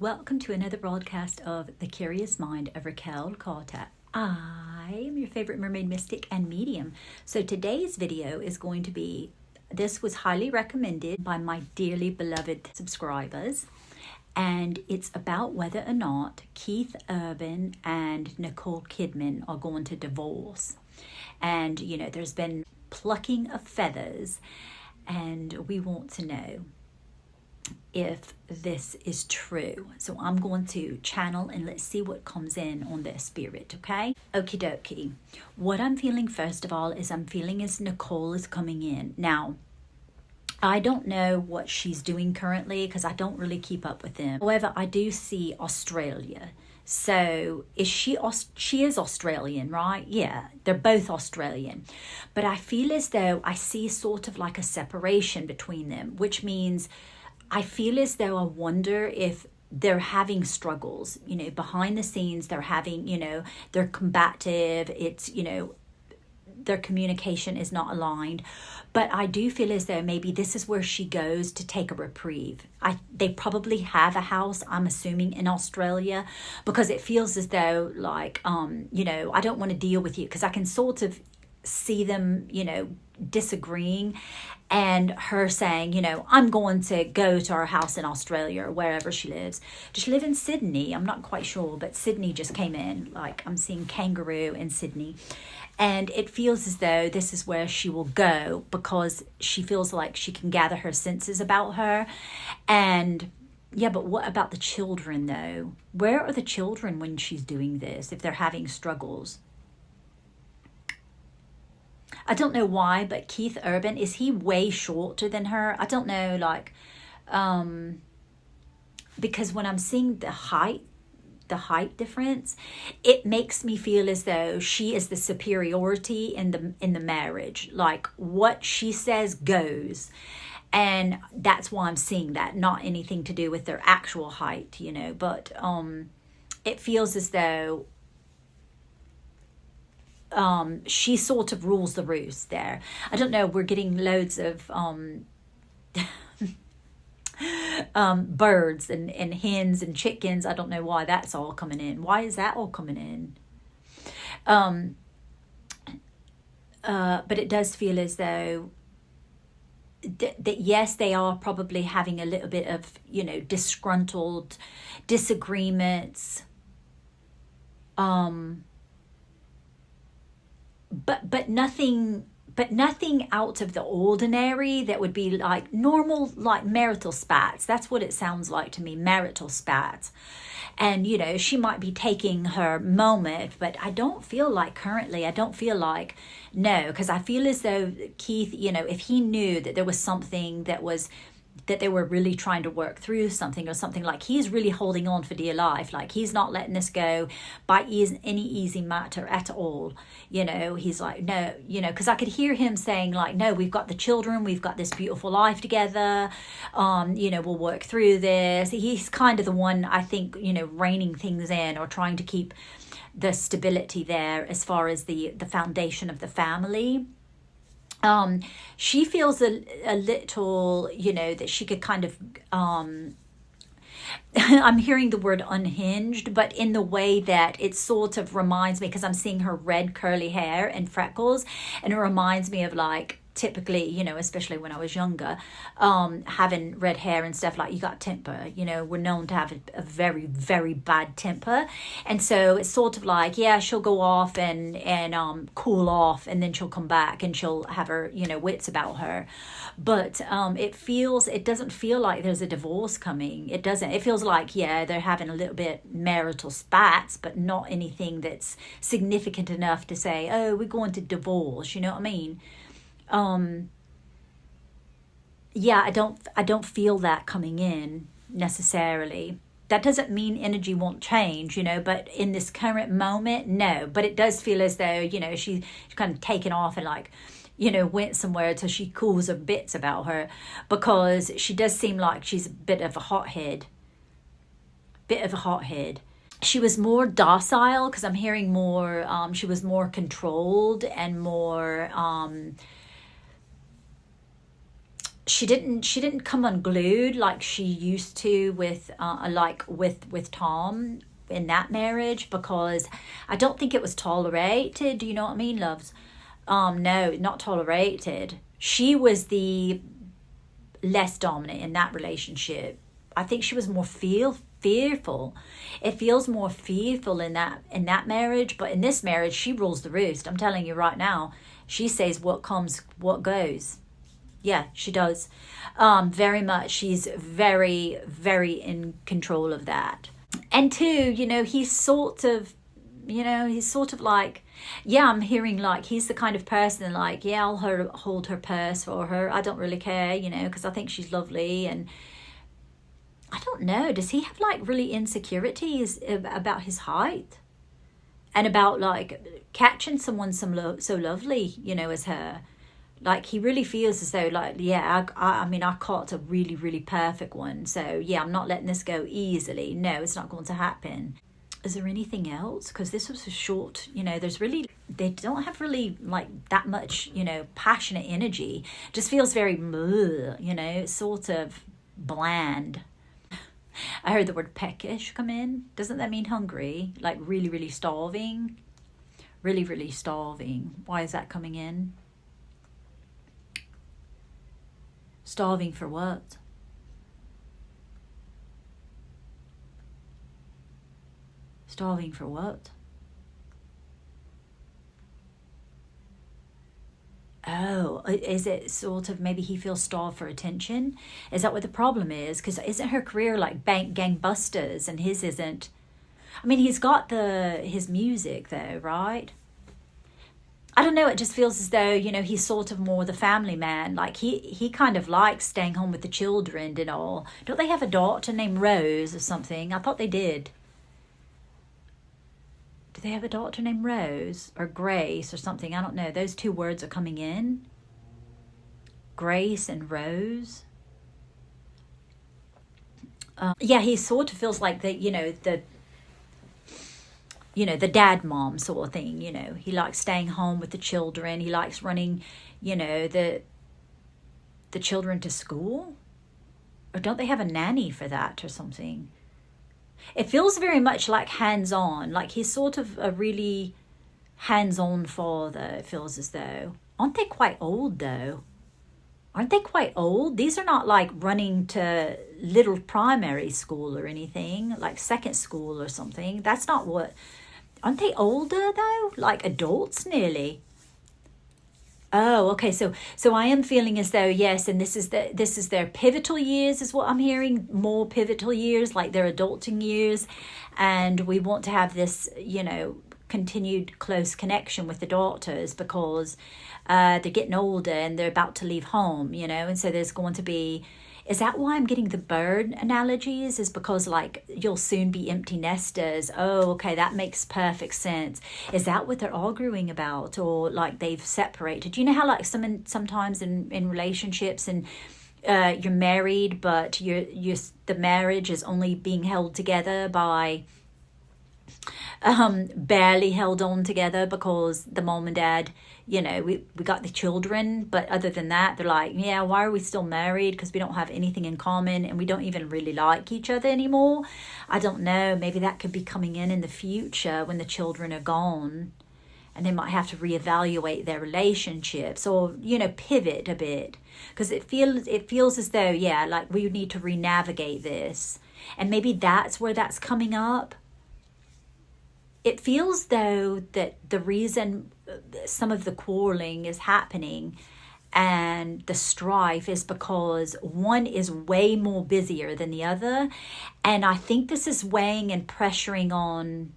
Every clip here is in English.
welcome to another broadcast of The Curious Mind of Raquel Carter. I am your favorite mermaid mystic and medium. So today's video is going to be, this was highly recommended by my dearly beloved subscribers, and it's about whether or not Keith Urban and Nicole Kidman are going to divorce. And, you know, there's been plucking of feathers, and we want to know if this is true. So I'm going to channel and let's see what comes in on their spirit, okay? Okie dokie. What I'm feeling first of all is I'm feeling as Nicole is coming in. Now, I don't know what she's doing currently because I don't really keep up with them. However, I do see Australia. So she is Australian, right? Yeah, they're both Australian. But I feel as though I see sort of like a separation between them, which means I feel as though I wonder if they're having struggles, you know, behind the scenes. They're having, you know, they're combative. It's, you know, their communication is not aligned. But I do feel as though maybe this is where she goes to take a reprieve. They probably have a house, I'm assuming, in Australia, because it feels as though like, you know, I don't want to deal with you, because I can sort of see them, you know, disagreeing, and her saying, you know, I'm going to go to our house in Australia or wherever she lives. Does she live in Sydney? I'm not quite sure, but Sydney just came in. Like, I'm seeing kangaroo in Sydney. And it feels as though this is where she will go because she feels like she can gather her senses about her. And yeah, but what about the children though? Where are the children when she's doing this, if they're having struggles? I don't know why, but Keith Urban, is he way shorter than her? I don't know, like, because when I'm seeing the height difference, it makes me feel as though she is the superiority in the marriage. Like, what she says goes. And that's why I'm seeing that, not anything to do with their actual height, you know, but it feels as though she sort of rules the roost there. I don't know, we're getting loads of birds and hens and chickens. I don't know why that's all coming in. Why is that all coming in? But it does feel as though that yes, they are probably having a little bit of, you know, disgruntled disagreements. But nothing out of the ordinary that would be like normal, like marital spats. That's what it sounds like to me, marital spats. And, you know, she might be taking her moment, but I don't feel like currently, no, because I feel as though Keith, you know, if he knew that there was something that they were really trying to work through something, or something, like he's really holding on for dear life, like he's not letting this go by any easy matter at all, you know. He's like, no, you know, because I could hear him saying like, no, we've got the children, we've got this beautiful life together, you know, we'll work through this. He's kind of the one, I think, you know, reining things in or trying to keep the stability there as far as the foundation of the family. She feels a little, you know, that she could kind of, I'm hearing the word unhinged, but in the way that it sort of reminds me, because I'm seeing her red curly hair and freckles, and it reminds me of like, typically, you know, especially when I was younger, having red hair and stuff, like you got temper, you know, we're known to have a very, very bad temper. And so it's sort of like, yeah, she'll go off and cool off, and then she'll come back and she'll have her, you know, wits about her. But it doesn't feel like there's a divorce coming. It doesn't. It feels like, yeah, they're having a little bit marital spats, but not anything that's significant enough to say, oh, we're going to divorce, you know what I mean? Yeah, I don't feel that coming in necessarily. That doesn't mean energy won't change, you know, but in this current moment, no. But it does feel as though, you know, she's kind of taken off and like, you know, went somewhere till she cools her bits about her, because she does seem like she's a bit of a hothead. She was more docile, because I'm hearing more, she was more controlled and more, she didn't come unglued like she used to with with Tom in that marriage, because I don't think it was tolerated. Do you know what I mean, loves? No, not tolerated. She was the less dominant in that relationship. I think she was more fearful. It feels more fearful in that marriage, but in this marriage, she rules the roost. I'm telling you right now, she says what comes, what goes. Yeah, she does. Very much. She's very, very in control of that. And two, he's sort of like, yeah, I'm hearing like he's the kind of person like, yeah, I'll hold her purse for her. I don't really care, because I think she's lovely. And I don't know, does he have like really insecurities about his height? And about like catching someone so lovely, as her? Like he really feels as though like, yeah, I mean, I caught a really, really perfect one. So yeah, I'm not letting this go easily. No, it's not going to happen. Is there anything else? Because this was a short, they don't have really like that much, passionate energy. Just feels very, sort of bland. I heard the word peckish come in. Doesn't that mean hungry? Like really, really starving? Really, really starving. Why is that coming in? Starving for what? Starving for what? Oh, is it sort of maybe he feels starved for attention? Is that what the problem is? Because isn't her career like gangbusters and his isn't? I mean, he's got his music though, right? I don't know, it just feels as though, he's sort of more the family man. Like he kind of likes staying home with the children and all. Don't they have a daughter named Rose or something? I thought they did. Do they have a daughter named Rose or Grace or something? I don't know. Those two words are coming in. Grace and Rose. Yeah, he sort of feels like the dad mom sort of thing. He likes staying home with the children. He likes running, the children to school. Or don't they have a nanny for that or something? It feels very much like hands-on. Like he's sort of a really hands-on father, it feels as though. Aren't they quite old though? Aren't they quite old? These are not like running to little primary school or anything, like second school or something. That's not what... Aren't they older though? Like adults nearly. Oh, okay. So I am feeling as though, yes, and this is their pivotal years is what I'm hearing, more pivotal years, like their adulting years. And we want to have this, continued close connection with the daughters because they're getting older and they're about to leave home, and so there's going to be... Is that why I'm getting the bird analogies? Is because like you'll soon be empty nesters. Oh, okay, that makes perfect sense. Is that what they're arguing about, or like they've separated? You know how like sometimes in relationships and you're married, but the marriage is only being held together by barely held on together because the mom and dad, we got the children, but other than that, they're like, yeah, why are we still married? Because we don't have anything in common and we don't even really like each other anymore. I don't know, maybe that could be coming in the future when the children are gone and they might have to reevaluate their relationships or, pivot a bit, because it feels as though, yeah, like we need to re-navigate this, and maybe that's where that's coming up. It feels though that the reason some of the quarreling is happening and the strife is because one is way more busier than the other. And I think this is weighing and pressuring on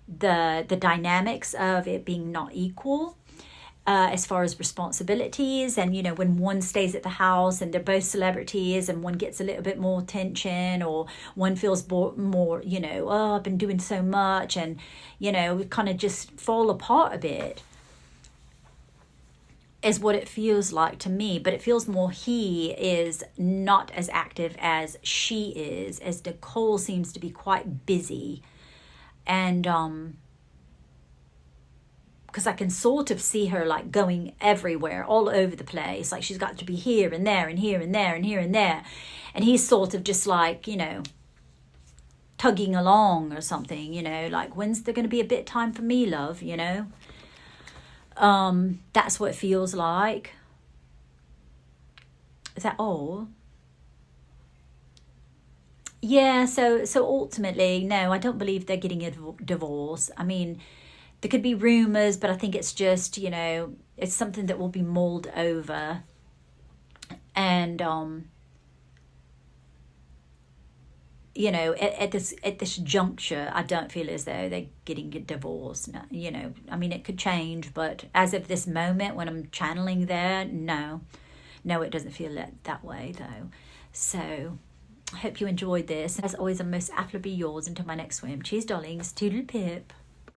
the dynamics of it being not equal. As far as responsibilities, and when one stays at the house and they're both celebrities and one gets a little bit more attention, or one feels more oh, I've been doing so much, and we kind of just fall apart a bit, is what it feels like to me. But it feels more he is not as active as she is, as Nicole seems to be quite busy and because I can sort of see her like going everywhere, all over the place. Like she's got to be here and there and here and there and here and there. And he's sort of just like, you know, tugging along or something, you know, like, when's there going to be a bit time for me, love, you know? That's what it feels like. Is that all? Yeah, so ultimately, no, I don't believe they're getting a divorce. I mean, there could be rumors, but I think it's just, you know, it's something that will be mulled over. And, you know, at this juncture, I don't feel as though they're getting a divorce. No, you know, I mean, it could change, but as of this moment, when I'm channeling there, no, it doesn't feel that way, though. So I hope you enjoyed this. As always, I most affably yours until my next swim. Cheers, darlings. Toodle pip.